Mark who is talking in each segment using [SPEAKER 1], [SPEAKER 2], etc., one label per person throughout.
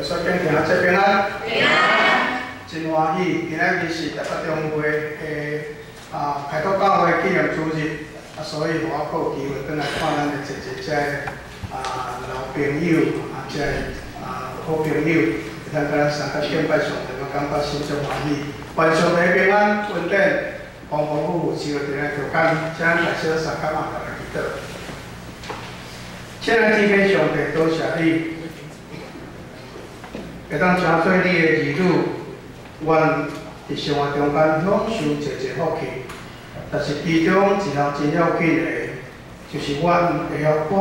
[SPEAKER 1] 所见听这平安。
[SPEAKER 2] 平安。
[SPEAKER 1] 真欢喜，今仔日是台北中会的开拓教会纪念主日，所以我阁有机会转来看咱的一遮老朋友遮好朋友，会当甲咱相甲敬拜上帝，我感觉心中欢喜。愿上帝平安稳定，丰丰富富，生活伫咱中间，请咱大小三甲嘛来祈祷。亲爱的天父上帝，多谢你。 会当承做你的儿女，阮伫生活中间享受一福气。但是其中一项真要紧的，就是阮会晓把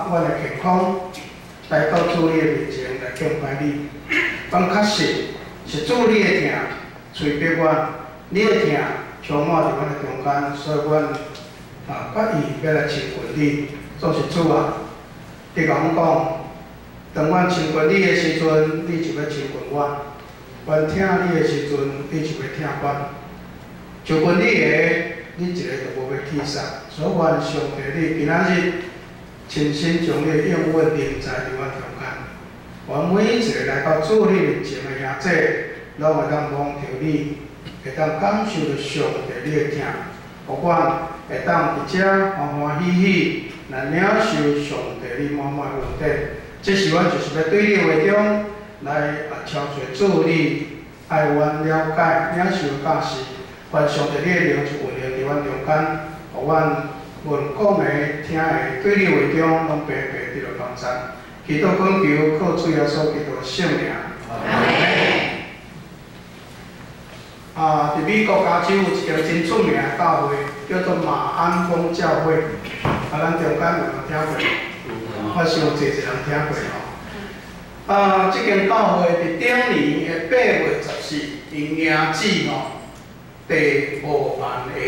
[SPEAKER 1] 握阮的健康，来到主你的面前来敬拜你。阮确实是主你的疼催逼阮，你的疼充满伫阮的中间，所以阮决意要来亲近你。总是主啊，你甲阮讲。 当阮亲近你的时阵，你就要亲近我；阮听你的时阵，你就要听阮。就近你的，你一个都无要去杀。所以愿上帝你今仔日亲身将你的应允临在伫阮中间。阮每一个来到主你面前的兄弟，拢会当望着你，会当感受着上帝你的疼，互阮会当伫遮欢欢喜喜来领受上帝你满满的恩典。 这是阮就是要对你的话中来超出主你爱阮了解领受教示，愿上帝你的灵就运行伫阮中间，互阮闻讲的听的对你的话中拢白白得到帮助。祈祷恳求靠主耶稣基督的圣名。伫美国加州有一间真出名的教会，叫做马鞍峰教会，咱中间有听过？ 我想侪人听过吼。这间教会伫顶年的8月14日，因名字第5万个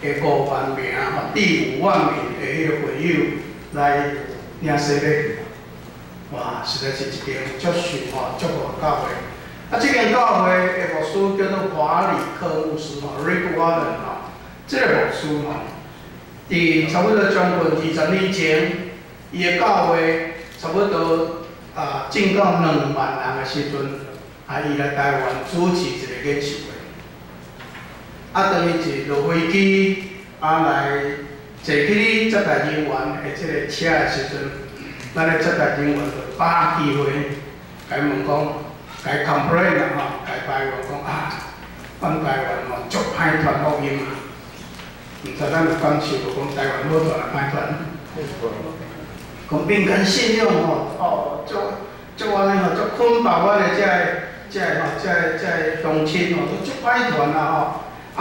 [SPEAKER 1] 5万名第5万名的迄个会友来领洗礼。哇，实在是一间足受足好教会。这间教会的牧师叫做华里克牧师Rick Warren 这个牧师伫差不多将近20年前。 伊个教会差不多进到2万人的时阵，伊来台湾主持一个演唱会。等于是落飞机来坐去接待人员的这个车的时阵，咱的接待人员就把机会，甲伊问讲，甲伊 complain 啦甲伊抱怨讲阮台湾足歹传福音毋知咱有感受无？讲台湾好传歹传。 讲民间信仰足安尼足捆绑阮的这个乡亲都足歹传啦华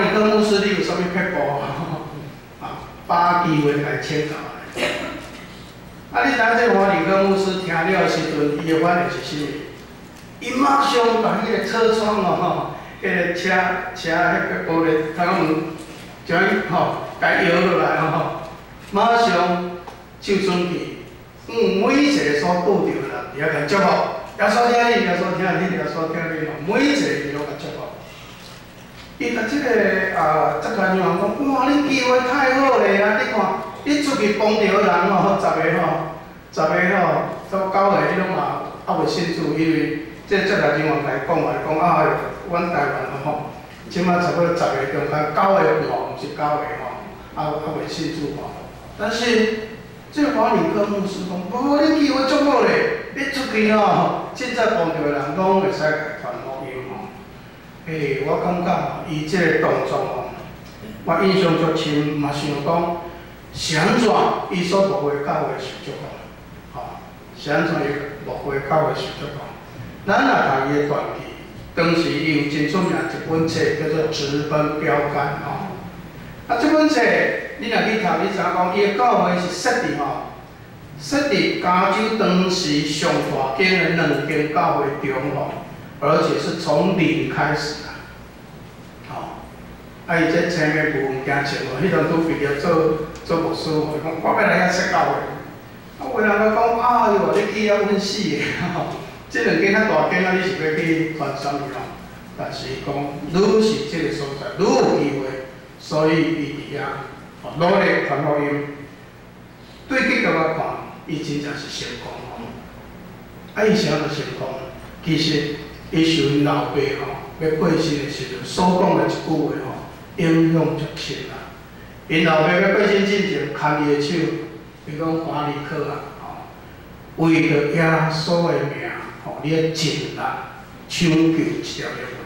[SPEAKER 1] 里克牧师，你有啥物撇步把机会来请教你知影这华里克牧师听了的时阵，伊的反应是啥物？伊马上把迄个车窗迄个车迄个玻璃窗门，将伊甲摇落来马上。 手准去，每一个所拄着的人，伊也甲祝福，也所听你，也所听你，也所听你，每一个伊拢甲祝福。伊甲即个接待人员讲，哇，恁机会太好咧啊！你看，你出去帮着人10个到9个你拢未信主，因为这接待人员来讲阮台湾即马差不多10个中间9个毋是9个未信主但是。 这华里克牧师讲，无你机会足好咧，你出去凊彩帮着人拢会使传福音我感觉伊这个动作我印象足深，嘛想讲是安怎伊所牧会教会是足好，是安怎伊牧会教会是足好。咱若读伊的传记，当时伊有真出名一本册叫做《直奔标杆》这本册。 你若去读，你知影讲，伊个教会是设伫加州当时上大间的2间教会中而且是从零开始伊这前面部分惊笑迄阵拄毕业做牧师，伊讲我要来遐设教会。有人就讲哟，你去遐稳死的这2间较大间你是要去传啥物但是伊讲，愈是这个所在，愈有机会，所以伊伫遐。 努力传福音，对结果来看，伊真正是成功伊啥就成功？其实伊受因老爸要过身的时阵所讲的一句话影响足深啦。因老爸要过身之前，牵伊的手，伊讲华理克为着耶稣的名，你要尽力抢救一条灵魂。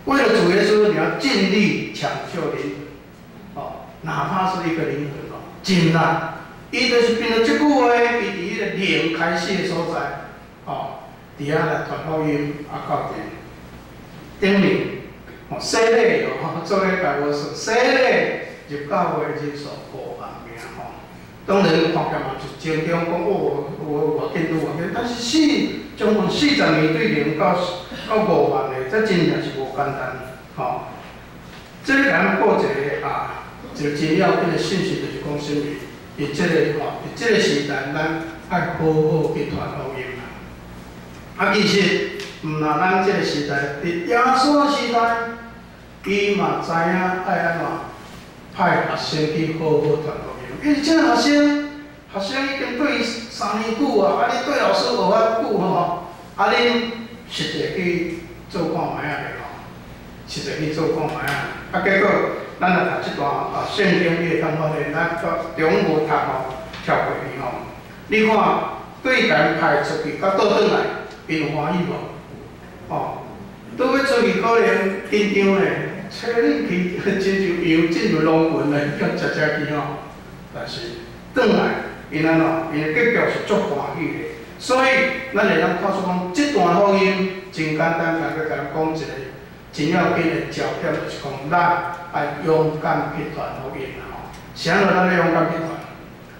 [SPEAKER 1] 为了主耶稣，你要尽力抢救灵魂，哪怕是一个灵魂尽力。伊就是凭着这句话，伊伫迄个灵开始的所在，伫遐来传福音，到顶面，洗礼做礼拜无算，洗礼入教会人数5万名当然看起嘛是正中讲偌紧偌紧，但是将近40年对0到5万的，这真正是无简单这个咱过一个一个真要紧的信息，就是讲什么？伫这个时代，咱爱好好去传福音啦。其实毋若咱这个时代，伫耶稣时代，伊嘛知影爱安怎派学生去好好传福音。因为这个学生已经对3年久你对老师学遐久恁实际去做看卖实际去做看卖结果咱若读这段圣经，你会当发现，咱中无读跳过去你看对咱派出去，到倒转来，因欢喜无？倒要出去可能紧张咧，找恁去亲像龙群咧，叫食去但是转来，因的结局是足欢喜的。所以咱会当看出讲，这段福音真简单，甲咱讲一个真要紧的焦点，就是讲咱爱勇敢去传福音啥落咱要勇敢去传？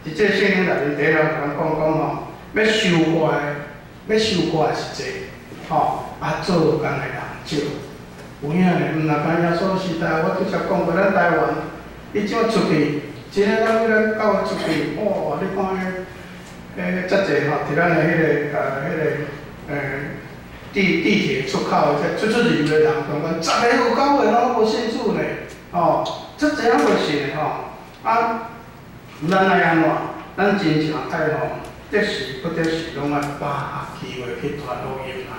[SPEAKER 1] 伫这圣经内面第一条咱讲要受过的是济做工的人少。有影咧，毋若单耶稣时代，我拄则讲过，咱台湾，你怎出去？真诶，咱教会出去，你看遮济伫咱的地铁出口出入的人，同讲10个有9个拢无信主呢，遮济啊袂信的咱爱安怎？咱真正爱得时不得时，拢爱把握机会去传福音啦。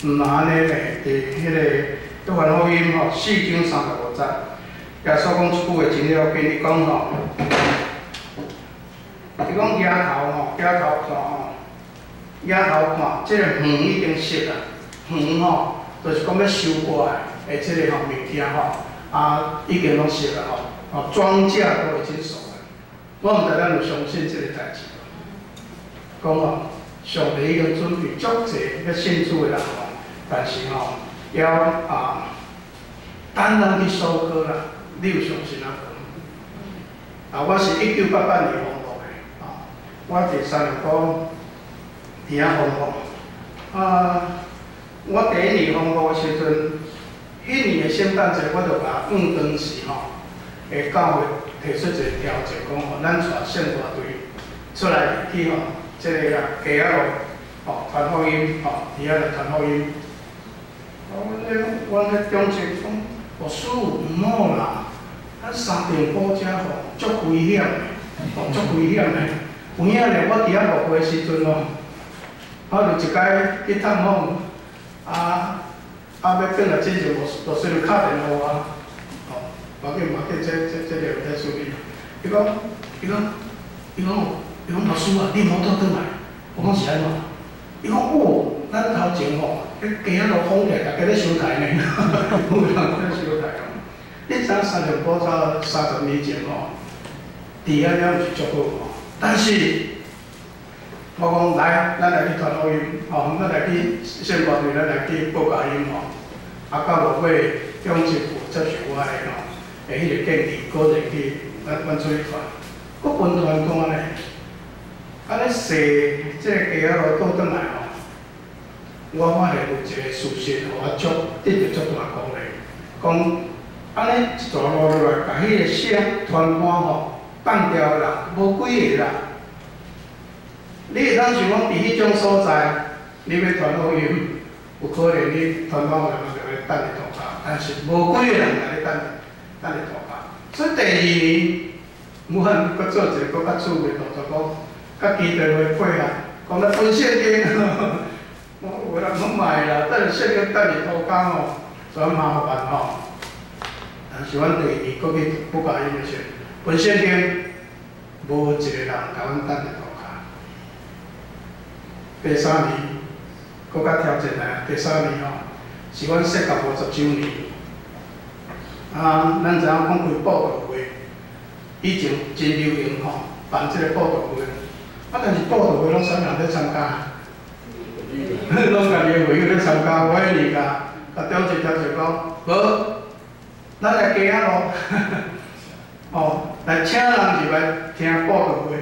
[SPEAKER 1] 毋若安尼咧，伫迄个传福音4章35节，耶稣讲一句话真了紧，伊讲伊讲抬头看，即个园已经熟啦，园就是讲要收过来的即个物件已经拢熟啦庄稼都已经熟了。我毋知咱有相信即个代志无？讲上帝已经准备足济要信主的人但是要单人去收割啦。你有相信我是1988年奉牧的我伫三重埔伫遐奉牧我第1年奉牧的时阵，迄年的圣诞节，我就甲5当时的教会提出一个条件，讲咱带圣歌队出来去即个街仔路传福音伫遐来传福音。阮迄中学讲，牧师毋好啦，咱三重埔遮足危险的，足危险的。有影咧，我伫遐牧会时阵我就一摆去探访，要转来之前，牧师就敲电话我，无紧，这个有在处理。伊讲牧师你莫倒转来，我讲是安怎？伊讲咱头前迄街仔路封起来，大家咧收台呢，有人咧收台你知影三重埔早30年前伫遐了是足好但是我讲来，咱来去传福音，咱来去圣歌队，咱来去报佳音到落尾中政府接受我的迄个建议，鼓励去阮出去传。我分团讲咧，安尼踅即个街仔路倒转来我发现有一个事实，互我得到足大鼓励。讲安尼一段路落来，甲迄个声传播放掉的人无几个啦。你会当想讲，伫迄种所在，你要传福音，有可能你传播人就会等你涂骹，但是无几个人甲你等你涂骹。所以第2年，阮搁做一个搁较趣味动作，讲甲基地会配合，讲咱分圣经，唔买啦，等圣经等你偷工哦，所以麻烦吼。但是阮第二个去不甲因的是，本圣经无一个人甲阮等你偷工。第三年，搁较挑战来，第三年吼，是阮设教50周年。咱知影讲开布道会，以前真流行吼，办即个布道会。但是布道会拢啥人咧参加？拢家己会友咧参加，我迄年甲中一条就讲，无，咱来加啊咯，哦，来请人入来听布道会。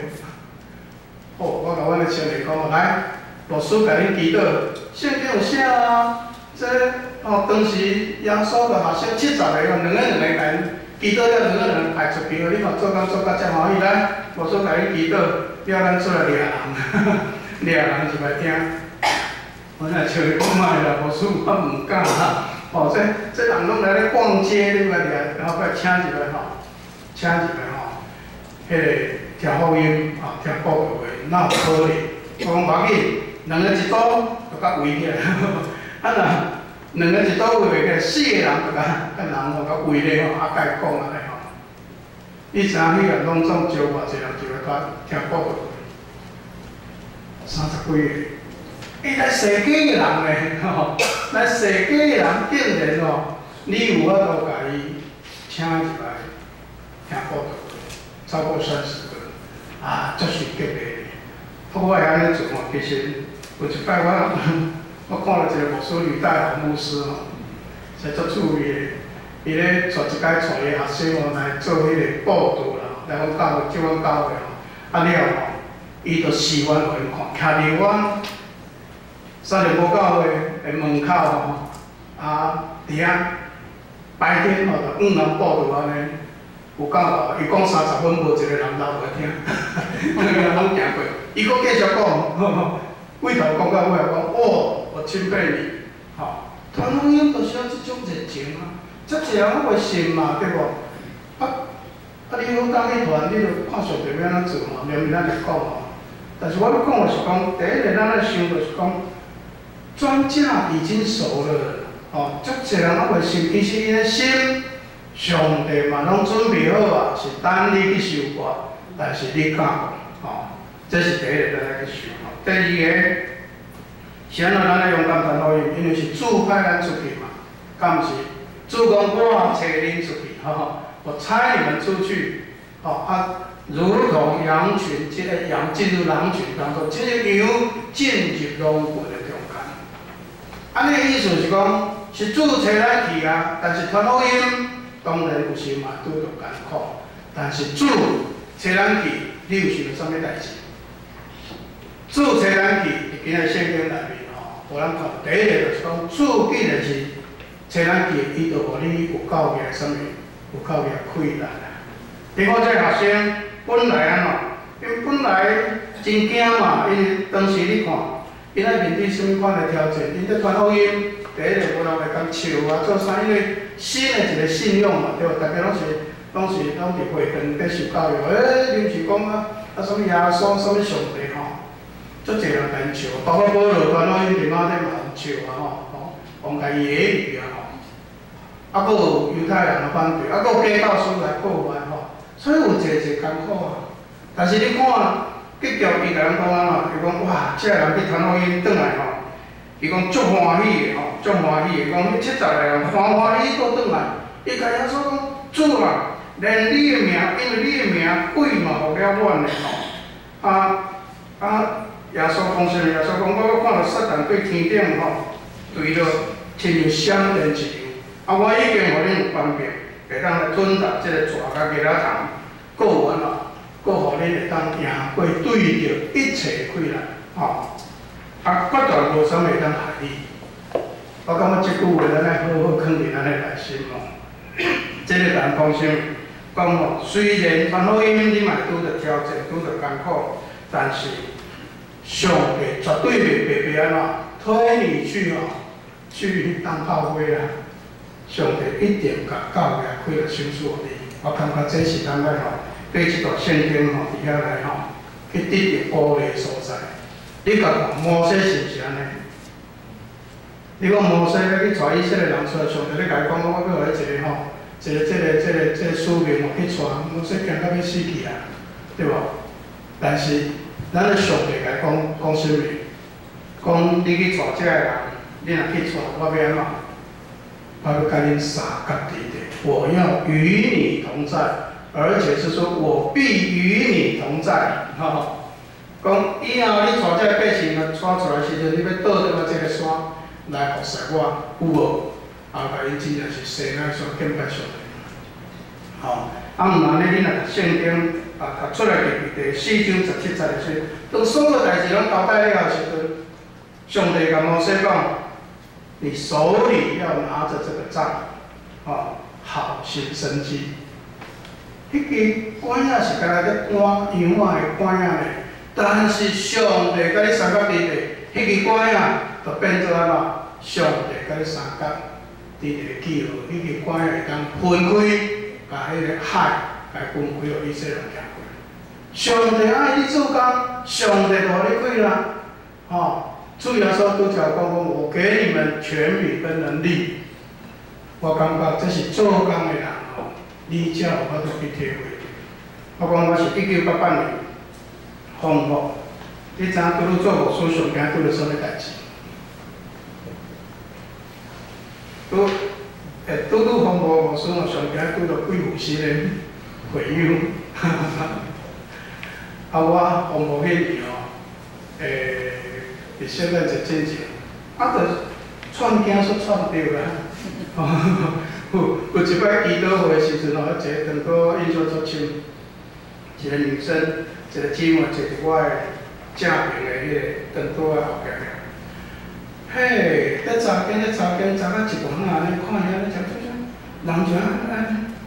[SPEAKER 1] 哦，我甲阮的青年讲，来，牧师甲恁祈祷，圣经有写啊，这当时耶稣个学生70个，两个甲因祈祷了，两个人派出去，你看做工做甲遮欢喜，来，牧师甲恁祈祷，了咱出来掠人，掠人入来听。我那像你讲卖啦，无事我唔敢啦。哦，这人拢来咧逛街，你来掠，然后把请入来吼，请入来吼，迄个听福音啊，听布道会，哪有可能？我讲无要紧，两个一组就甲围起来，啊两个一组围起来，4个人就甲人吼甲围咧吼，甲伊讲安尼吼。你知影迄个拢总招偌济人就来甲听布道会，30几个。来世界的人咧，吼，来世界的人竟然吼，你有法度甲伊请入来听布道会，超过30个，足是激励的。我会安尼做吼，其实有一摆我看到一个牧师吕大豪牧师吼，是足趣味的。伊咧带一摆带伊学生吼来做迄个布道啦，来阮教会叫阮教会吼，了吼，伊就视阮为看，徛伫阮。三重埔教会的门口吼，伫遐白天吼就5人布道安尼，有够老。伊讲30分无一个人留来听，每个人拢行过。伊佫继续讲，尾头讲到尾讲，哦，我钦佩你，吼，传福音就是要即种热情啊，遮济人拢袂信嘛，对无？你好当去传，你著看上帝要安怎做嘛，连咱来讲吼。但是我要讲的是讲，第一个咱来想就是讲。庄稼已经熟了，哦，足侪人拢袂信，其实因的心，上帝嘛拢准备好啊，是等你去收割，但是你敢无？哦，这是第一个咱来去想。第二个，是安怎咱来勇敢传福音，因为是主派咱出去嘛，敢毋是？主讲我找恁出去，我差你们出去，如同羊群，这个羊进入狼群当中，这个牛进入狼群的中间。安尼意思是讲，是主找咱去啊，但是传福音当然有时嘛拄着艰苦，但是主找咱去，你有想到啥物代志？主找咱去，伫今日圣经内面吼，互咱看第一个就是讲，主既然是找咱去，伊就互你有够个啥物，有够个困难啊。你看这学生本来安怎，因本来真惊嘛，因为当时你看。因爱面对什么款的挑战？因在传福音，第一个无人会讲笑啊，做啥？因为新的一个信仰嘛，对无？大家拢伫会堂在受教育，临时讲什么耶稣，什么上帝吼，足侪人甲因笑，包括保罗传福音，连马仔嘛有笑啊吼，讲家己揶揄啊吼，啊，佫有犹太人的反对，啊，佫有假教师来破坏吼，所以有侪艰苦啊。但是你看。结局伊甲咱讲安怎？伊讲哇，这人去传福音转来吼，伊讲足欢喜的吼，足欢喜的。讲迄70个人欢喜倒转来，伊甲耶稣讲主啊，连你的名，因为你的名鬼嘛互了阮的吼。耶稣讲啥物？耶稣讲我看到撒旦对天顶吼，对着亲像闪电一样。我已经互恁有分别，会当来吞踏即个蛇甲鸡仔虫，佫有安怎？佫互恁会当赢过对着一切困难，吼，绝对无啥物会当害你。我感觉即句话咱爱好好藏伫咱的内心哦。即个人讲啥？讲吼，虽然传福音你嘛拄着挑战，拄着艰苦，但是上帝绝对袂白白安怎推你去去当炮灰啦。上帝一定甲教会开了手术你。我感觉这是咱来吼。对即段圣经吼，伫遐来吼，去得着鼓励所在。你甲看摩西是毋是安尼？你讲摩西要去带以色列人出来，上帝咧甲伊讲，我要互你一个吼，一个使命去带，摩西惊到要死去啊，对无？但是咱咧上帝甲伊讲什么？讲你去带这个人，你若去带，我要安怎？我要甲恁三角地地，我要与你同在，而且是说我必与你同在，吼。讲以后你带这个百姓带出来时阵，你要倒转到这个山来服侍我，有无？后甲因真正是生来所敬拜上帝。吼，啊，毋然呢，你若读圣经读出来第4章17节的说，当所有代志拢交代了时阵，上帝甲摩西讲，你手里要拿着这个杖，好行神迹。迄个管仔是干那咧管羊仔的管仔咧。但是上帝甲你三角地地，迄个管仔就变做安怎？上帝甲你三角地地记号，迄个管仔会当分开，甲迄个海来分开，互以色列人行过。上帝爱你做工，上帝就互你开啦。主耶稣拄则讲我给你们权柄跟能力。我感觉这是做工的人你才有法度去体会。我讲我是1988年。风暴，你知影拄拄做牧师上惊拄着什么代志？拄风暴牧师上惊拄着贵妇师的回应。我风暴迄年伫小妹一进前，就串囝煞串着啦。有一摆祈祷会的时阵一个长哥印象足深，一个女生。一个姊妹坐伫我的正边的迄个长桌的后壁咧，嘿，咧查经查到一半安尼看遐咧，人就安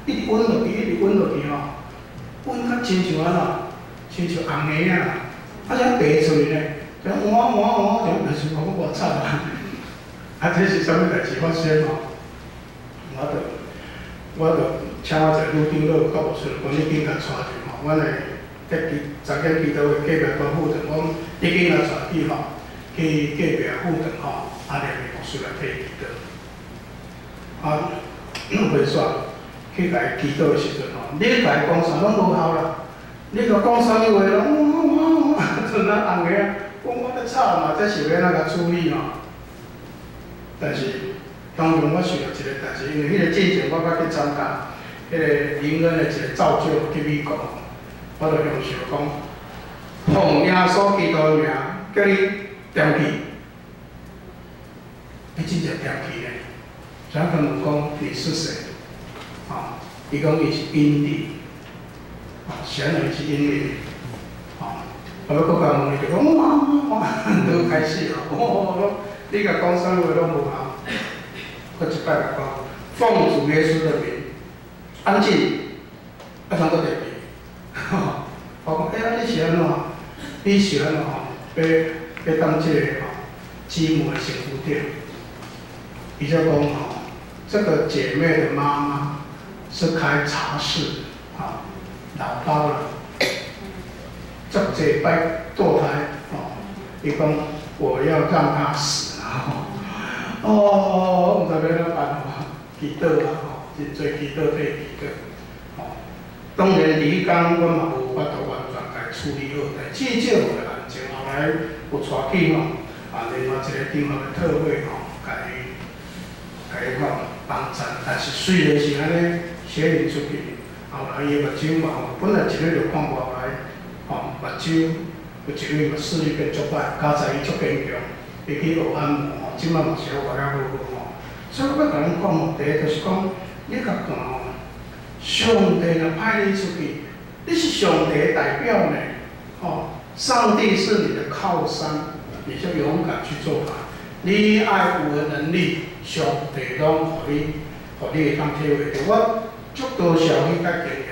[SPEAKER 1] 一直温落去，一直温落去吼，温较亲像安怎，亲像红虾啊，像白嘴咧，像换，就是讲我惨啊！这是啥物代志发生吼？我就请我一个女长老到牧师，讲你紧甲带去吼，阮的。昨天祈祷会隔壁个副长讲，你紧来带去吼，去隔壁副长吼，连牧师来替祈祷。袂煞，去甲伊祈祷的时阵吼，你甲伊讲啥拢无效啦。你甲讲啥物话拢，像那红个，我咧吵嘛，这是要哪甲处理吼？但是当中我想到一个代志，因为迄个进前我捌去参加迄个灵恩的一个造就去美国。我就向想讲，奉耶稣基督的名，叫你点去，你真正点去呢？所以他们讲你是谁？伊讲伊是因地，显然是因地。我要搁甲问伊，就讲都开始咯，你甲讲啥话拢无效。搁一摆甲讲，奉主耶稣的名，安静，通搁点去。我讲，你是安怎？你是安怎要当这个基摩的幸福店？伊就讲这个姐妹的妈妈是开茶室老刀了，足济摆堕胎伊讲我要让她死毋知要怎办祈祷真侪祈祷替祈祷。当然，第一天我嘛无法度完全甲处理好，但至少有个案情，后来有带去另外一个地方的特会甲伊帮衬。但是虽然是安尼写入出去，后来伊目睭嘛，本来一日就看不来，目睭有一日嘛视力变足歹，加在伊足坚强，伊去学按摩，即摆嘛是学了好好。所以我甲恁讲第一就是讲，你甲讲上帝若派你出去，你是上帝的代表呢。上帝是你的靠山，你就勇敢去做吧。你爱有的能力，上帝拢互你会当体会到。我足多少去甲经验，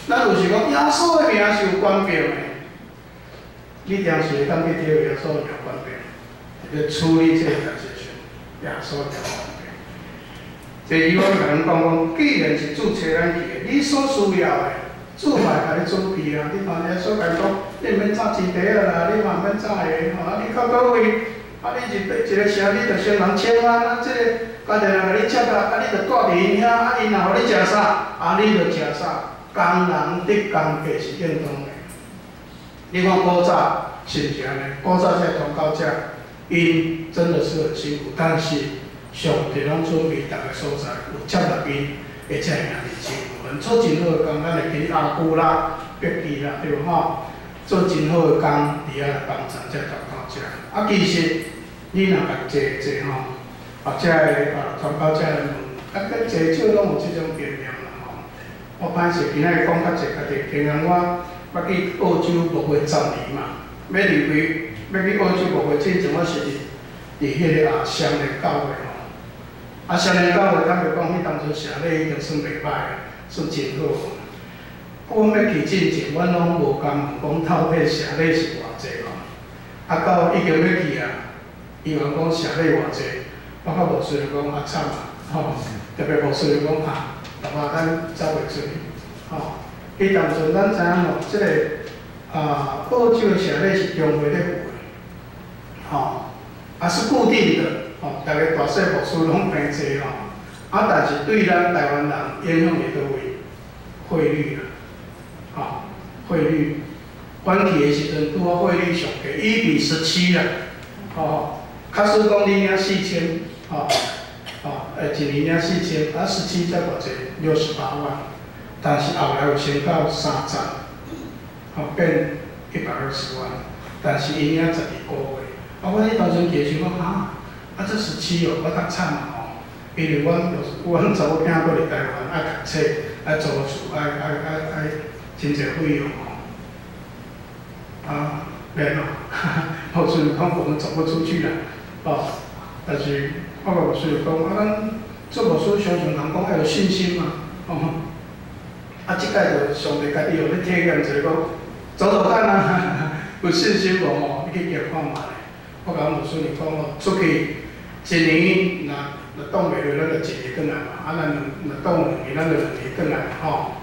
[SPEAKER 1] 咱就是讲耶稣的名是有权柄的，你当时会当去体会耶稣有权柄，要处理这个代志时，耶稣有权柄。第二，我甲恁讲，既然是主找咱去的，你所需要的，主嘛会甲你准备啊。你看耶稣甲讲，你毋免炸鸡蛋啦，你嘛毋免炸个你到倒位，啊，你一个城，你着先人请安，啊，即个家己人甲你接啊，啊，你着住伫因遐，啊，因若互你食啥，啊，你着食啥。工人得工价是应当的。你看古早是毋是安尼？古早这传教者，因真的是很辛苦，但是上帝拢准备逐个所在有接纳因，会遮尔认真。阮做真好的工，咱会记阿姑啦、伯记啦，对无吼？做真好的工，伫遐来帮助这传教者。啊，其实你若共坐吼，或者传教者来问，啊，佮坐少拢有即种经验啦吼。我歹势今仔日讲较济家己经验，我去澳洲无过10年嘛，要离开要去澳洲无过之前，我是伫迄个双连教会吼。啊，双连教会坦白讲，迄当初社礼已经算袂歹啊，算真好。我要去之前，阮拢无敢问讲透底社礼是偌济吼。啊，到已经要去啊，伊讲社礼偌济，我较无想讲啊惨啊，吼，特别无想讲啊。大家咱走袂出去，吼。迄当阵咱知影吼，即个澳洲的社礼是中会咧有的，吼，也是固定的，吼，大家大细牧师拢平济吼。啊，但是对咱台湾人影响会倒位？汇率啦，吼，汇率，阮去的时阵拄好汇率上低1:17啦，吼，假使讲你领4000，吼。一年领4000，啊17才偌济，68万，但是后来有升到30，变120万，但是因领12个月，啊，我迄当阵去想讲这17哦，我较惨啊吼，因为阮查某囝搁伫台湾爱读册，爱租厝，爱真济费用吼，免咯，我虽然讲我们走不出去啦，但是。我个牧师就讲，咱做牧师常常人讲要有信心嘛，即摆就上帝家己互你体验者讲，走看啊，有信心无吼？你去验看嘛咧。我甲牧师就讲出去一年若挡袂落，咱就1年转来嘛，咱若挡2年，咱就2年转来吼。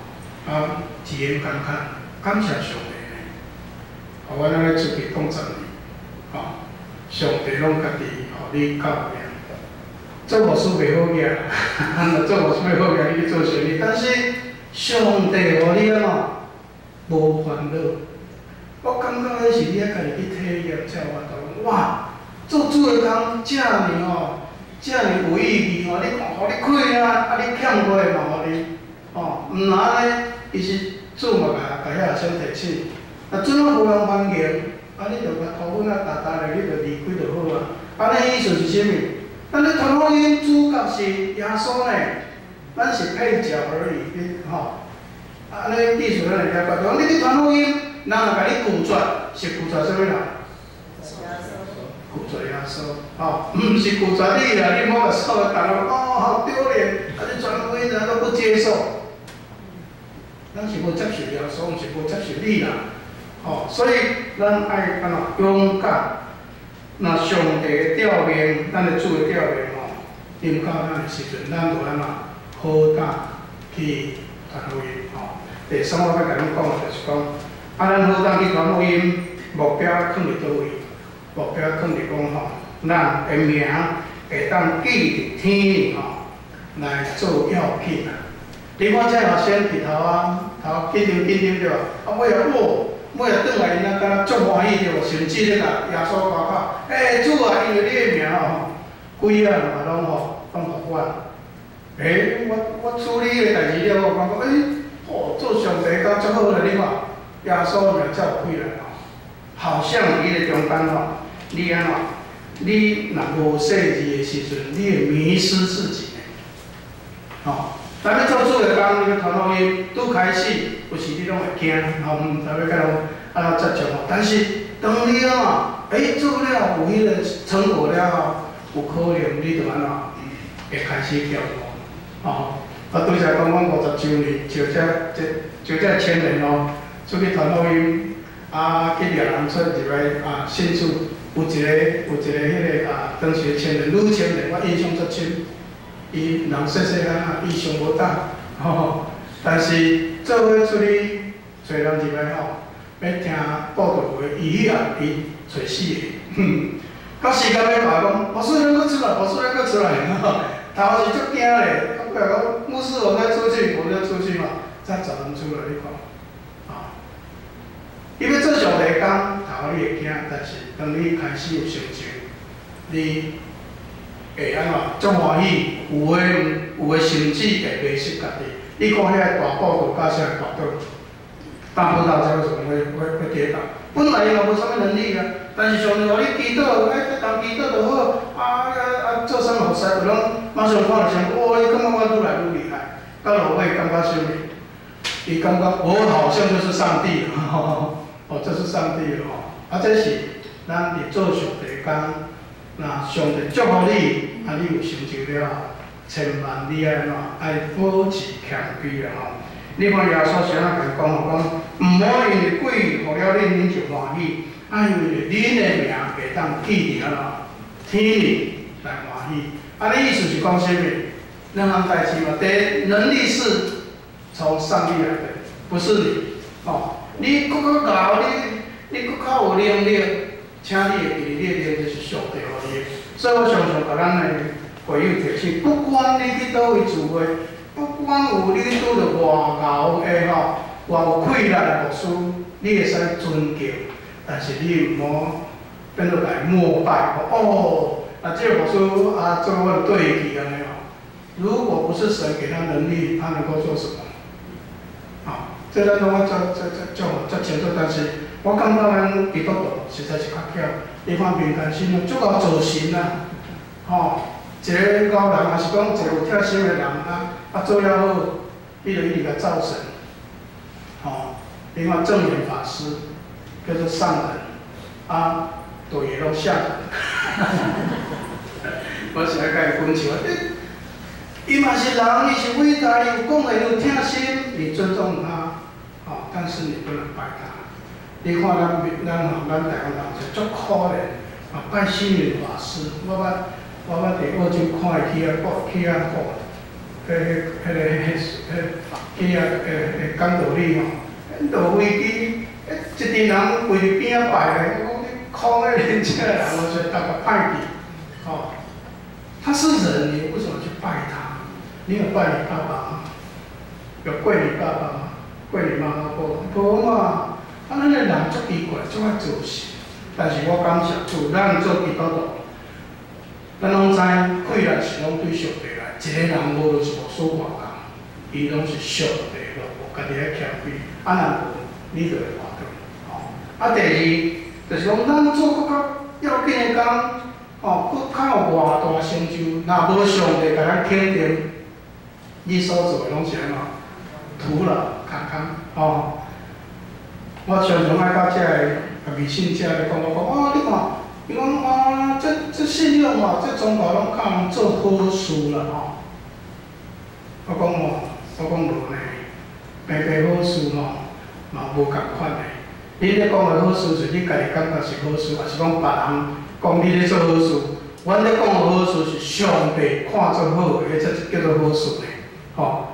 [SPEAKER 1] 一言感慨，感谢上帝咧，互阮安尼出去讲10年，上帝拢家己互你教养。做牧师袂好个，做牧师袂好个，你去做生意。但是上帝互你无烦恼。我感觉迄是你家己去体验才有法度。哇，做主的工遮尔遮尔有意义你看，互你开啊，你欠过嘛，互你毋然安尼，其实主嘛甲遐先提醒，准无人欢迎，你着甲头粉搭咧，你着离开就好啊。安尼意思是啥物？咱咧传福音，主角是耶稣呢，咱是配角而已，安尼意思咱会了解。讲你去传福音，人若甲你拒绝，是拒绝啥物人？拒绝耶稣，毋是拒绝你啦，你莫甲扫个人好丢脸，你传福音人都不接受，咱是无接受耶稣，毋是无接受你啦，所以咱爱安怎勇敢。那上帝的调命，咱的主的调命临到咱的时阵，咱就安怎好胆去传福音第三，我要甲恁讲的就是讲，咱好胆去传福音，目标放伫倒位？目标放伫讲咱的名会当记伫天里来做要紧啊！你看这学生伫头紧张对吧？尾转来，因敢足欢喜着，甚至咧甲耶稣夸口，主啊，因为你的名规啊嘛拢互我。我处理的代志了，我感觉做上帝敢足好咧，你看耶稣名才有起来好像伊的中间你安怎？你若无识字的时阵，你会迷失自己呢。咱要做主的工，你要传福音，拄开始有时你拢会惊，毋知要甲人安怎接触但是当你做了有迄个成果了后，有可能你就安怎会开始跳舞。对才讲，阮50周年招这青年出去传福音，去掠人出入来信主，有一个迄个当时的青年女青年，我印象足深。伊人细细汉意想无当，但是做伙出去找人入来要听报道话，伊找死个，到时间要来讲，牧师恁搁出来，牧师恁搁出来，头是足惊咧，后来讲牧师我再出去，我再出去嘛，才找人出来你看，因为做上帝工，头你会惊，但是当你开始有成就，你会安怎足欢喜，有诶甚至会迷失家己。你看遐大报道，甲啥大道，大报道才为什么会跌倒？本来伊嘛无啥物能力啊，但是上帝互你祈祷，当祈祷就好，做啥好势，就拢马上看到成果，伊感觉我愈来愈厉害，到落尾感觉啥物？伊感觉我好像就是上帝了，这是上帝了这是咱伫做上帝工，那上帝祝福你，你有成就了，千万你爱保持谦卑你看耶稣先生甲讲讲，毋好因为鬼互了恁就欢喜，因为恁的名会当记伫天里来欢喜。你意思是讲啥物？任何代志嘛，第一能力是从上帝来的，不是你你搁较高，你搁较有能力，请你会记你的能力就是上帝互你的。所以我常常甲咱的会友提醒，不管你去倒位聚会。不管有你拄着外牛的偌有气力的牧师，你会使尊敬，但是你毋好变做来膜拜这个牧师做我的对起安尼如果不是神给他能力，他能够做什么？这咱拢足清楚，但是我感觉咱基督徒实在是较巧，你看民间信仰足够做神一个高人，也是讲一个有贴心的人做了好，你就一直甲造神。另外正言法师叫做上人，对也拢下人。我是来甲伊分享，伊嘛是人，伊是伟大，伊有讲话有贴心，你尊重他，但是你不能拜他。你看咱台湾人是足可怜，拜星云法师，我捌伫澳洲看伊去讲道理落飞机，一群人围伫边拜咧，我讲你空个人家人，我说大家拜你，他是人，你为什么去拜他？你有拜你爸爸吗？有跪你爸爸吗？跪你妈妈无嘛？咱个人足奇怪，足爱做事。但是我感谢主，咱做基督徒，咱拢知气力是拢对上帝来。一个人无就是无所外工，伊拢是上帝落，家己爱谦卑。若无，你就会活到。第二，就是讲咱做搁较要紧的工，搁较有偌大成就，若无上帝甲咱肯定，你所做的拢是安怎？徒劳空空我常常爱甲这微信者咧讲，你看，伊讲这信仰这宗教拢靠人做好事啦我讲无呢，白好事嘛无共款的。你咧讲的好事是你家己感觉是好事，还是讲别人讲你咧做好事？阮咧讲的好事是上帝看做好的，这叫做好事呢。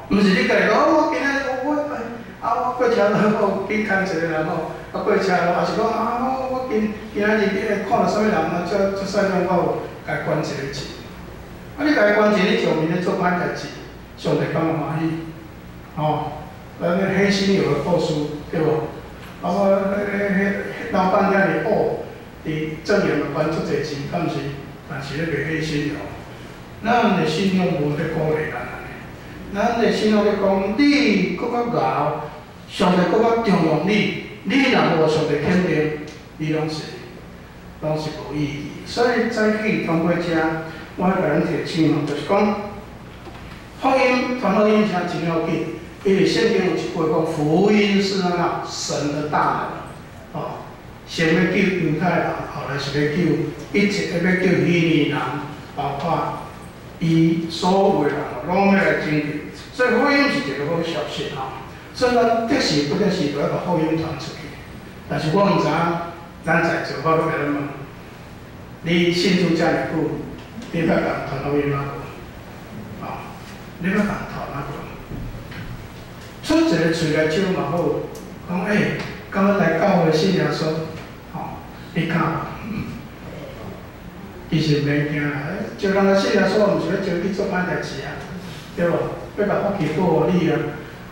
[SPEAKER 1] 毋是你家己讲，我今日我过车路紧牵一个人过车路，也是讲我今日看到啥物人这善良，我有家关一个钱。你家关钱，你上面咧做歹代志，上帝敢会欢喜？咱咧黑心有的故事对无？迄老板遐尔伫正面嘛赚足侪钱，敢毋是？但是咧袂黑心咱的信仰无咧鼓励咱安尼，咱的信仰咧讲，你搁较熬，上帝搁较重用你，你若无上帝肯定，你拢是无意义。所以早起通过遮，我甲咱提醒就是讲，传福音是真要紧，因为圣经有一句讲，福音是神的大能，先要救犹太人，后来是要救一切，要救希利人，包括伊所有的人，拢要来经历。所以福音是一个好消息所以咱得时不得时，就要把福音传出去。但是我毋知影，咱在座我要甲咱问，你信主遮尔久，你捌共传福音吗？你捌共传啊无？出一个嘴来招嘛好，讲敢要来教会信耶稣，你敢无？其实免惊啦，招人来信耶稣，毋是要招你做歹代志啊，对无？要甲福气保护你啊，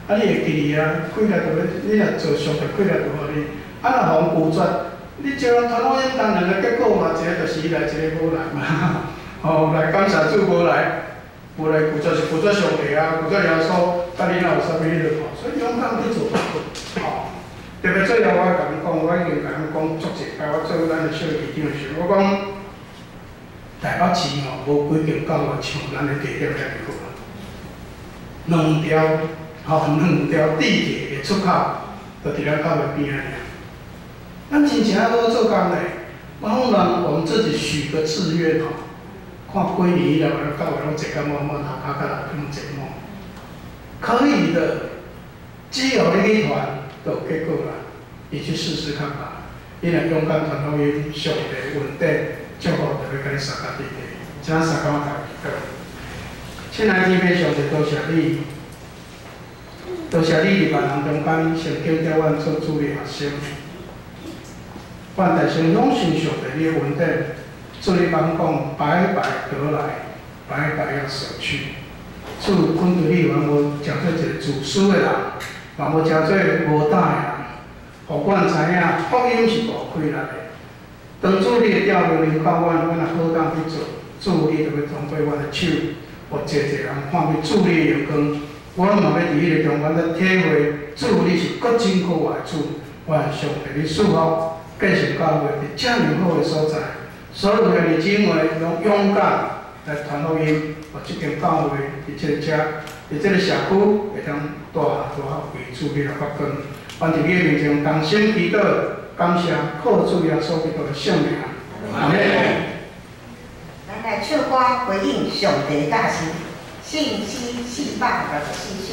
[SPEAKER 1] 啊你会记啊，几日就要，你若做上帝几日就互你，啊若互拒绝，你招人传福音，当然个结果嘛，一个就是伊来，一个无来嘛，吼、来感谢主无来。无来拒绝是拒绝上帝啊，拒绝耶稣，甲你哪有啥物你就看，所以勇敢去做，吼。特别最后我甲你讲，我已经甲你讲足济，甲我做咱的小弟长的时候，我讲台北市吼无几间教会像咱的地点遐尼好，两条地铁的出口就伫咱教会边仔尔。咱真正好做工嘞，我讲人我们自己许个志愿吼。看几年以后，教会拢坐甲满满，头壳甲内拢坐满，可以的。只要你去传，就有结果啦。你去试试看吧。你若勇敢传福音，上帝稳定，祝福就要甲你三甲地地，请三甲我头祈祷。亲爱的天父上帝，多谢你，多谢你伫万人中间，成就叫阮做主的学生。阮大声相信上帝你的稳定。主你讲讲，白白得来，白白要舍去。主阮对你原无诚做一个自私的人，嘛无诚做无胆的人。互阮知影，福音是大开力的。当主你的调流临到阮，阮若好当去做，主你就要通过阮的手，互济济人看见主你的荣光。阮嘛要伫迄个中间咧体会，主你是搁真可爱的主。愿上帝你祝福，继续教会伫遮尔好的所在。所有的弟兄妹拢勇敢来传福音，互即间教会伫即个遮，伫即个社区会当大为主你来发光。阮伫你的面前同心祈祷，感谢靠主耶稣基督的圣名。阿门。
[SPEAKER 2] 咱来唱歌回应上帝的教示，信息464首，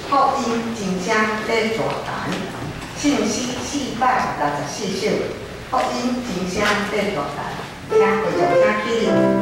[SPEAKER 2] 福音真正在大谈，信息464首。福音真声在大台，请会众请起立。